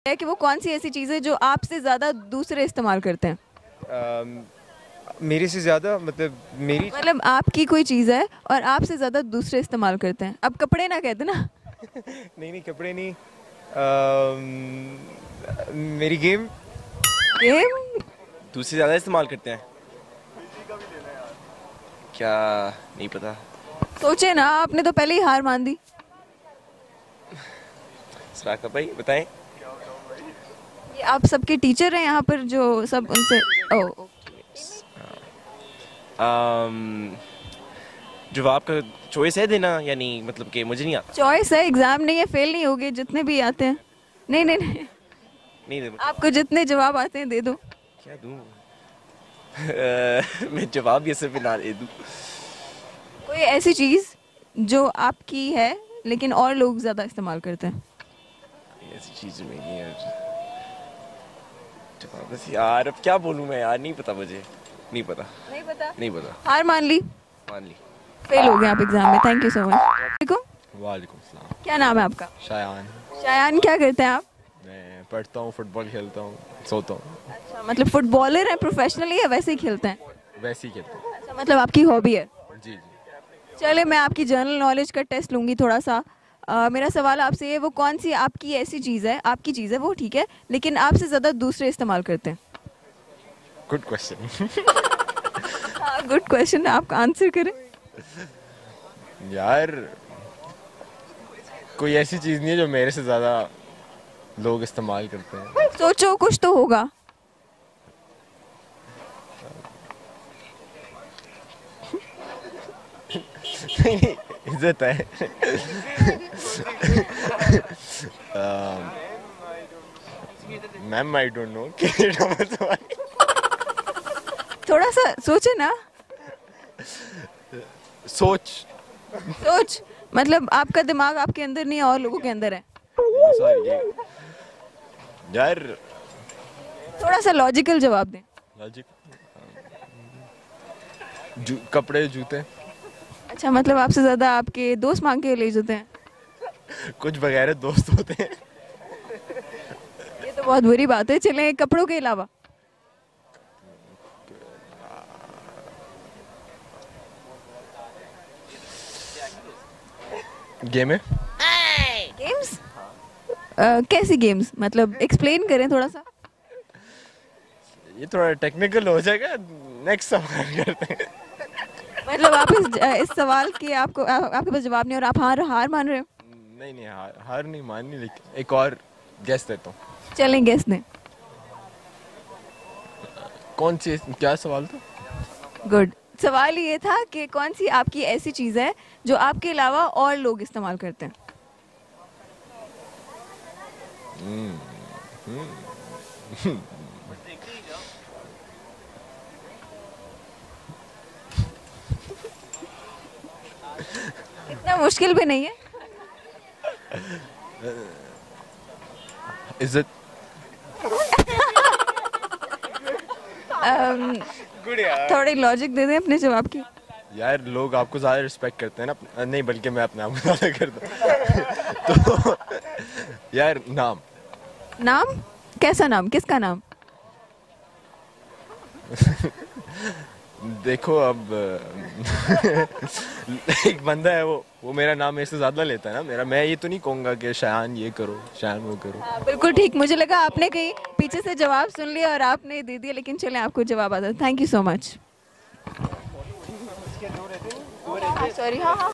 है कि वो कौन सी ऐसी चीज़ है जो आपसे ज़्यादा दूसरे इस्तेमाल करते हैं? मेरे से ज़्यादा मतलब मेरी मतलब आपकी कोई चीज़ है और आपसे ज़्यादा दूसरे इस्तेमाल करते हैं। अब कपड़े ना कहते ना। नहीं नहीं कपड़े नहीं। मेरी गेम गेम? दूसरे ज़्यादा इस्तेमाल करते हैं क्या? नहीं पता। सोचे ना, आपने तो पहले ही हार मान दी। सराका भाई बताएं। ये आप सबके टीचर हैं यहाँ पर जो सब उनसे ओ जवाब का चॉइस है देना, यानी मतलब कि मुझे नहीं आता। चॉइस है, एग्जाम नहीं है, फेल नहीं होगे जितने भी आते हैं। नहीं नहीं नहीं, नहीं दे। आपको जितने जवाब आते हैं दे दो। क्या दूं? मैं जवाब ये सिर्फ ना दे दूं। कोई ऐसी चीज़ जो आपकी है लेकिन और लोग ज़्यादा इस्तेमाल करते हैं। ऐसी चीज़ में नहीं यार। जवाब बस यार, अब क्या बोलूं मैं यार, नहीं पता मुझे। नहीं पता। नहीं पता? नहीं पता। हार मान ली? मान ली। फेल हो गए आप एग्जाम में। Thank you so much. वालेकुम सलाम। क्या नाम है आपका? शायान। शायान, क्या करते हैं आप? मैं पढ़ता हूँ, फुटबॉल खेलता हूँ, सोता हूँ। अच्छा, मतलब फुटबॉलर हैं प्रोफेशनली या वैसे ही खेलते हैं? वैसे ही खेलता हूँ। अच्छा, मतलब आपकी हॉबी है। जी जी। चले, मैं आपकी जनरल नॉलेज का टेस्ट लूंगी थोड़ा सा। मेरा सवाल आपसे ये, वो कौन सी आपकी ऐसी चीज़ है, आपकी चीज़ है वो ठीक है, लेकिन आपसे ज़्यादा दूसरे इस्तेमाल करते हैं? Good question. हाँ, गुड क्वेश्चन, आप आंसर करें। यार कोई ऐसी चीज़ नहीं है जो मेरे से ज़्यादा लोग इस्तेमाल करते हैं। सोचो, कुछ तो होगा। नहीं, इज्जत है। Ma'am I don't know. थोड़ा सा सोचे ना। सोच। सोच मतलब आपका दिमाग आपके अंदर नहीं है और लोगों के अंदर है। सॉरी यार। थोड़ा सा लॉजिकल जवाब दें। लॉजिक। कपड़े, जूते। अच्छा, मतलब आपसे ज़्यादा आपके दोस्त मांग के ले जाते हैं। कुछ वगैरह दोस्त होते हैं। ये तो बहुत बुरी बात है। चलें, कपड़ों के अलावा गेम है। गेम्स? कैसी गेम्स, मतलब एक्सप्लेन करें थोड़ा सा। ये थोड़ा टेक्निकल हो जाएगा, नेक्स्ट सवाल करते हैं। मतलब आप इस सवाल के आपके पास जवाब नहीं और आप हार मान रहे हो? नहीं नहीं, हार नहीं माननी, लेकिन एक और गेस देता हूँ। चलें, गेस दें। कौन सी, क्या सवाल था? गुड। सवाल ये था कि कौन सी आपकी ऐसी चीज़ है जो आपके अलावा और लोग इस्तेमाल करते हैं। इतना मुश्किल भी नहीं है। इज्जत। थोड़ी लॉजिक दे दें अपने जवाब की। यार लोग आपको ज़्यादा रिस्पेक्ट करते हैं ना। नहीं, बल्कि मैं अपने आप को ज़्यादा करता हूँ। तो यार नाम। नाम? कैसा नाम, किसका नाम? देखो अब एक बंदा है, वो मेरा नाम मेरे से ज़्यादा लेता है ना मेरा। मैं ये तो नहीं कहूँगा कि शायान ये करो, शायान वो करो। हाँ, बिल्कुल ठीक। मुझे लगा आपने कहीं पीछे से जवाब सुन लिया और आपने दे दिया, लेकिन चलें, आपको जवाब आता है। Thank you so much. Sorry. हाँ हाँ।